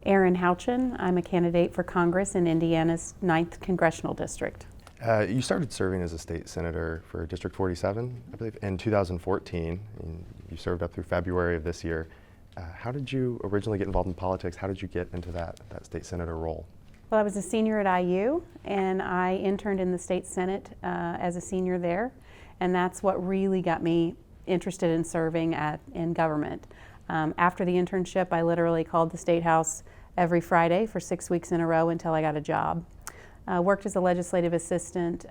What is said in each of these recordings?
Erin Houchin. I'm a candidate for Congress in Indiana's 9th Congressional District. You started serving as a state senator for District 47, I believe, in 2014. And you served up through February of this year. How did you originally get involved in politics? How did you get into that state senator role? Well, I was a senior at IU, and I interned in the state senate as a senior there, and that's what really got me interested in serving in government. After the internship, I literally called the State House every Friday for 6 weeks in a row until I got a job. Worked as a legislative assistant.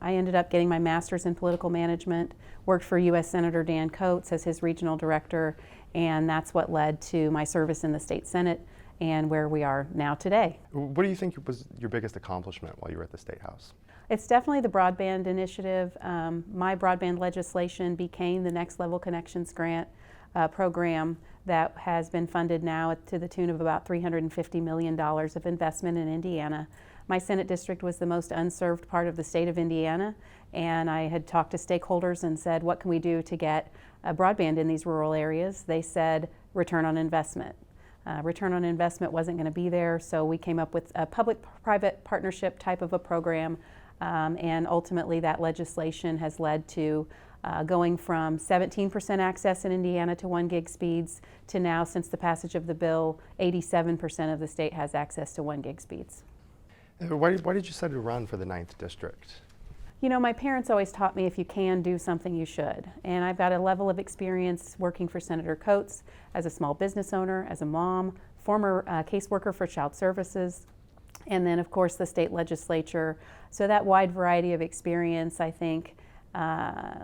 I ended up getting my master's in political management, worked for U.S. Senator Dan Coates as his regional director, and that's what led to my service in the state senate and where we are now today. What do you think was your biggest accomplishment while you were at the State House? It's definitely the broadband initiative. My broadband legislation became the Next Level Connections grant program that has been funded now to the tune of about $350 million of investment in Indiana. My Senate district was the most unserved part of the state of Indiana, and I had talked to stakeholders and said, what can we do to get broadband in these rural areas? They said, return on investment. Return on investment wasn't going to be there, so we came up with a public-private partnership type of a program, and ultimately that legislation has led to going from 17% access in Indiana to 1 gig speeds to now, since the passage of the bill, 87% of the state has access to 1 gig speeds. Why did you decide to run for the 9th District? You know, my parents always taught me if you can do something, you should. And I've got a level of experience working for Senator Coates as a small business owner, as a mom, former caseworker for child services, and then of course the state legislature. So that wide variety of experience, I think,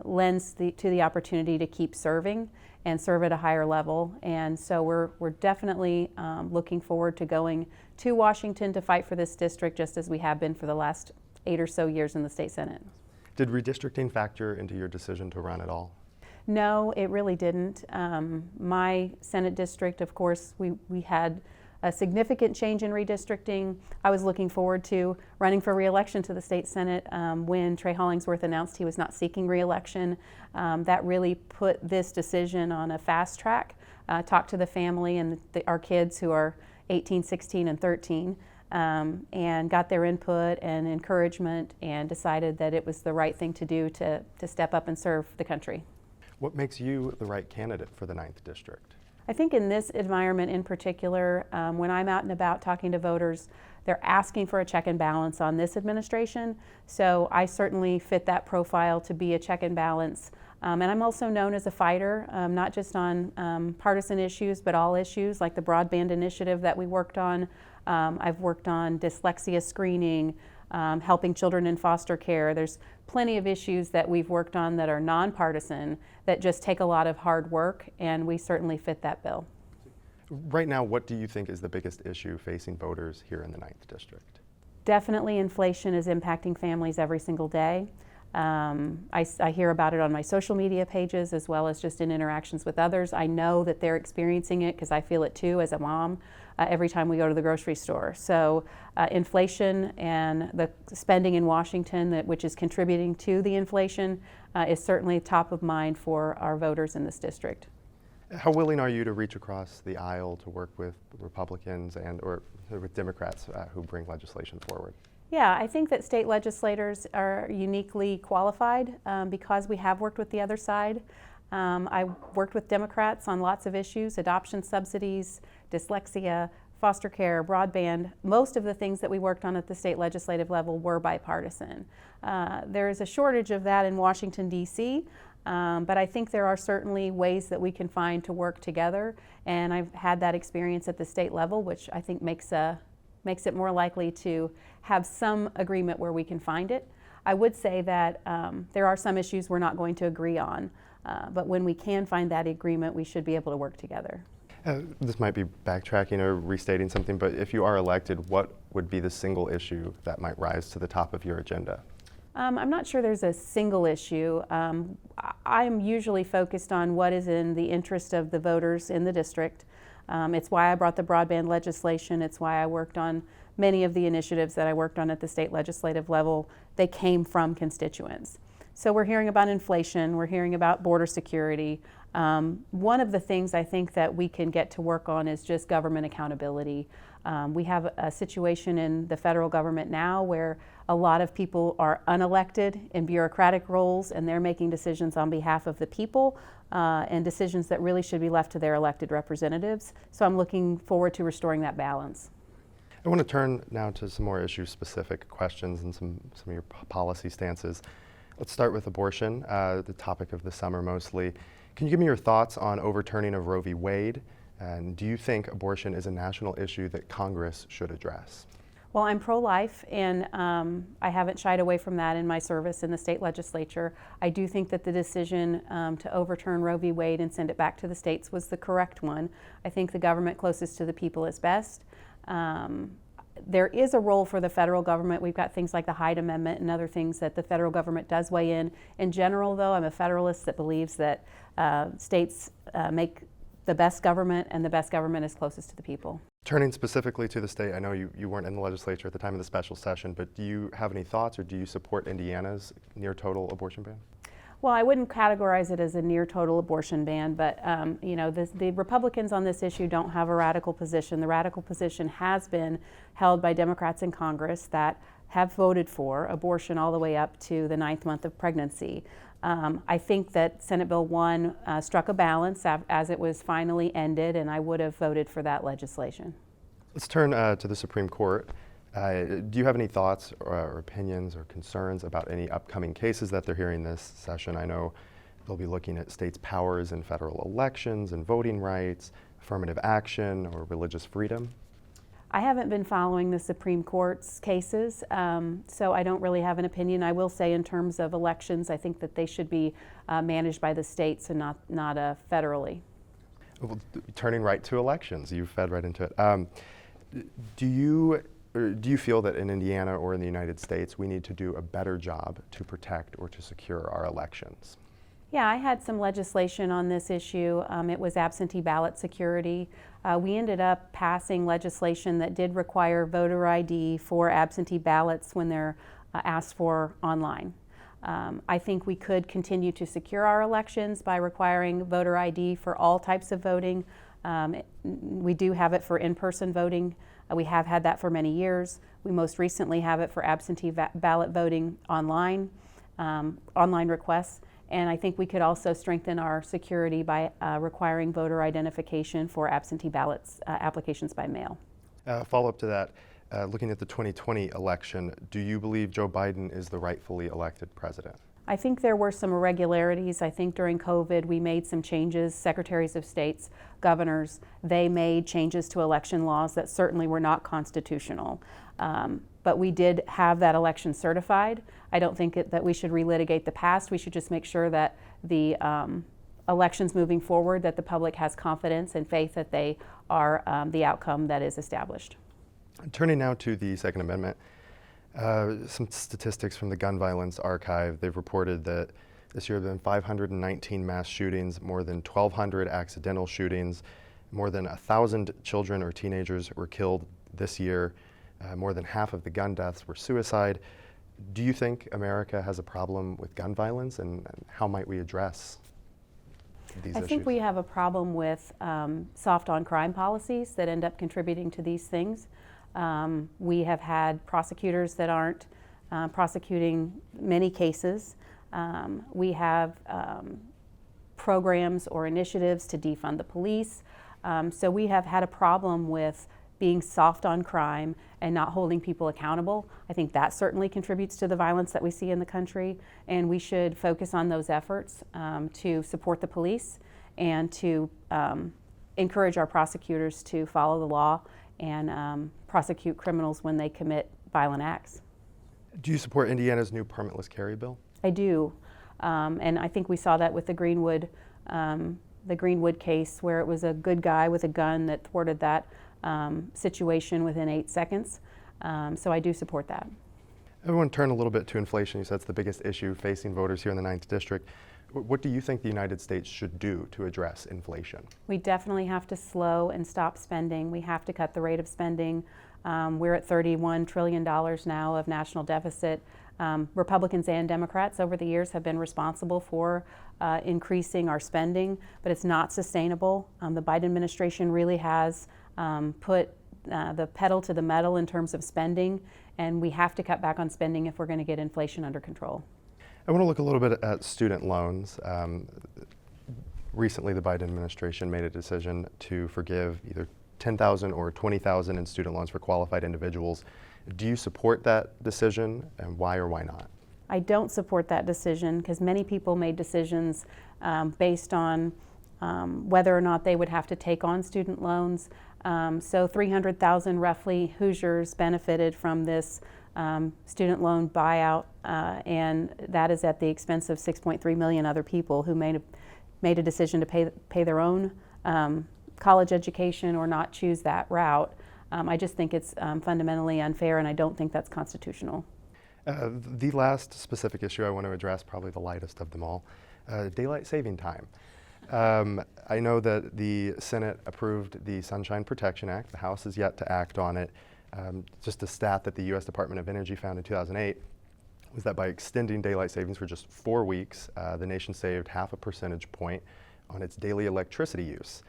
lends to the opportunity to keep serving and serve at a higher level. And so we're definitely looking forward to going to Washington to fight for this district, just as we have been for the last 8 or so years in the state senate. Did redistricting factor into your decision to run at all? No, it really didn't. My Senate district, of course, we had a significant change in redistricting. I was looking forward to running for re-election to the state senate when Trey Hollingsworth announced he was not seeking re-election. That really put this decision on a fast track. Talked to the family and our kids who are 18, 16, and 13, and got their input and encouragement, and decided that it was the right thing to do to step up and serve the country. What makes you the right candidate for the 9th District? I think in this environment in particular, when I'm out and about talking to voters, they're asking for a check and balance on this administration. So I certainly fit that profile to be a check and balance. And I'm also known as a fighter, not just on partisan issues, but all issues like the broadband initiative that we worked on. I've worked on dyslexia screening, helping children in foster care. There's plenty of issues that we've worked on that are nonpartisan that just take a lot of hard work, and we certainly fit that bill. Right now, what do you think is the biggest issue facing voters here in the 9th District? Definitely inflation is impacting families every single day. I hear about it on my social media pages as well as just in interactions with others. I know that they're experiencing it because I feel it too as a mom every time we go to the grocery store. So inflation and the spending in Washington, which is contributing to the inflation, is certainly top of mind for our voters in this district. How willing are you to reach across the aisle to work with Republicans or with Democrats who bring legislation forward? Yeah, I think that state legislators are uniquely qualified because we have worked with the other side. I worked with Democrats on lots of issues: adoption subsidies, dyslexia, foster care, broadband. Most of the things that we worked on at the state legislative level were bipartisan. There is a shortage of that in Washington, D.C., but I think there are certainly ways that we can find to work together, and I've had that experience at the state level, which I think makes it more likely to have some agreement where we can find it. I would say that there are some issues we're not going to agree on, but when we can find that agreement, we should be able to work together. This might be backtracking or restating something, but if you are elected, what would be the single issue that might rise to the top of your agenda? I'm not sure there's a single issue. I'm usually focused on what is in the interest of the voters in the district. It's why I brought the broadband legislation. It's why I worked on many of the initiatives that I worked on at the state legislative level. They came from constituents. So we're hearing about inflation, we're hearing about border security, One of the things I think that we can get to work on is just government accountability. We have a situation in the federal government now where a lot of people are unelected in bureaucratic roles, and they're making decisions on behalf of the people, and decisions that really should be left to their elected representatives. So I'm looking forward to restoring that balance. I want to turn now to some more issue-specific questions and some of your policy stances. Let's start with abortion, the topic of the summer mostly. Can you give me your thoughts on overturning of Roe v. Wade? And do you think abortion is a national issue that Congress should address? Well, I'm pro-life, and I haven't shied away from that in my service in the state legislature. I do think that the decision to overturn Roe v. Wade and send it back to the states was the correct one. I think the government closest to the people is best. There is a role for the federal government. We've got things like the Hyde Amendment and other things that the federal government does weigh in. In general, though, I'm a federalist that believes that states make the best government, and the best government is closest to the people. Turning specifically to the state, I know you weren't in the legislature at the time of the special session, but do you have any thoughts, or do you support Indiana's near total abortion ban? Well, I wouldn't categorize it as a near total abortion ban, but the Republicans on this issue don't have a radical position. The radical position has been held by Democrats in Congress that have voted for abortion all the way up to the 9th month of pregnancy. I think that Senate Bill 1 struck a balance as it was finally ended, and I would have voted for that legislation. Let's turn to the Supreme Court. Do you have any thoughts or opinions or concerns about any upcoming cases that they're hearing this session? I know they'll be looking at states' powers in federal elections and voting rights, affirmative action, or religious freedom. I haven't been following the Supreme Court's cases, so I don't really have an opinion. I will say in terms of elections, I think that they should be managed by the states and not federally. Well, turning right to elections, you fed right into it. Do you feel that in Indiana or in the United States we need to do a better job to protect or to secure our elections? Yeah, I had some legislation on this issue. It was absentee ballot security. We ended up passing legislation that did require voter ID for absentee ballots when they're asked for online. I think we could continue to secure our elections by requiring voter ID for all types of voting. We do have it for in-person voting. We have had that for many years. We most recently have it for absentee ballot voting online, online requests. And I think we could also strengthen our security by requiring voter identification for absentee ballots applications by mail. Follow-up to that, looking at the 2020 election, do you believe Joe Biden is the rightfully elected president? I think there were some irregularities. I think during COVID we made some changes. Secretaries of states, governors, they made changes to election laws that certainly were not constitutional. But we did have that election certified. I don't think that we should relitigate the past. We should just make sure that the elections moving forward, that the public has confidence and faith that they are the outcome that is established. Turning now to the Second Amendment, some statistics from the Gun Violence Archive. They've reported that this year there have been 519 mass shootings, more than 1,200 accidental shootings, more than 1,000 children or teenagers were killed this year. More than half of the gun deaths were suicide. Do you think America has a problem with gun violence, and how might we address these issues? I think we have a problem with soft on crime policies that end up contributing to these things. We have had prosecutors that aren't prosecuting many cases. We have programs or initiatives to defund the police. So we have had a problem with being soft on crime and not holding people accountable. I think that certainly contributes to the violence that we see in the country, and we should focus on those efforts to support the police and to encourage our prosecutors to follow the law and prosecute criminals when they commit violent acts. Do you support Indiana's new permitless carry bill? I do, and I think we saw that with the Greenwood case, where it was a good guy with a gun that thwarted that situation within 8 seconds. So I do support that. I want to turn a little bit to inflation. You said it's the biggest issue facing voters here in the 9th District. What do you think the United States should do to address inflation? We definitely have to slow and stop spending. We have to cut the rate of spending. We're at $31 trillion now of national deficit. Republicans and Democrats over the years have been responsible for increasing our spending, but it's not sustainable. The Biden administration really has put the pedal to the metal in terms of spending, and we have to cut back on spending if we're going to get inflation under control. I want to look a little bit at student loans. Recently, the Biden administration made a decision to forgive either $10,000 or $20,000 in student loans for qualified individuals. Do you support that decision, and why or why not? I don't support that decision because many people made decisions based on whether or not they would have to take on student loans. So 300,000 roughly Hoosiers benefited from this student loan buyout, and that is at the expense of 6.3 million other people who made a decision to pay their own college education or not choose that route. I just think it's fundamentally unfair, and I don't think that's constitutional. The last specific issue I want to address, probably the lightest of them all, daylight saving time. I know that the Senate approved the Sunshine Protection Act. The House is yet to act on it. Just a stat that the U.S. Department of Energy found in 2008 was that by extending daylight savings for just 4 weeks, the nation saved 0.5 percentage point on its daily electricity use.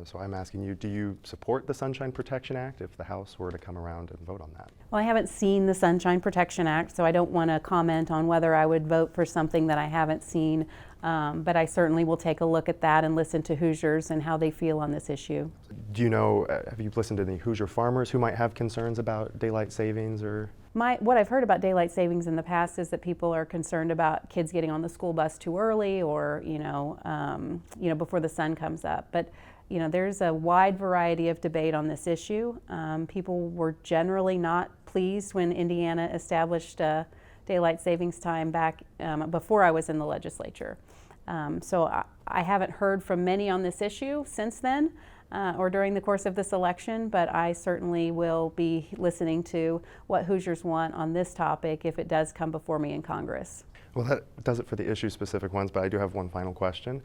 So I'm asking you, do you support the Sunshine Protection Act if the House were to come around and vote on that? Well, I haven't seen the Sunshine Protection Act, so I don't want to comment on whether I would vote for something that I haven't seen, but I certainly will take a look at that and listen to Hoosiers and how they feel on this issue. Do you know, have you listened to any Hoosier farmers who might have concerns about daylight savings? Or What I've heard about daylight savings in the past is that people are concerned about kids getting on the school bus too early, or before the sun comes up. But there's a wide variety of debate on this issue. People were generally not pleased when Indiana established daylight savings time back before I was in the legislature. So I haven't heard from many on this issue since then or during the course of this election, but I certainly will be listening to what Hoosiers want on this topic if it does come before me in Congress. Well, that does it for the issue-specific ones, but I do have one final question.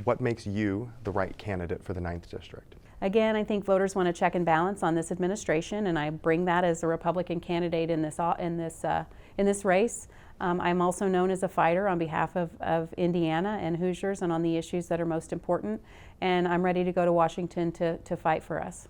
What makes you the right candidate for the 9th District? Again, I think voters want to check and balance on this administration, and I bring that as a Republican candidate in this race. I'm also known as a fighter on behalf of Indiana and Hoosiers and on the issues that are most important, and I'm ready to go to Washington to fight for us.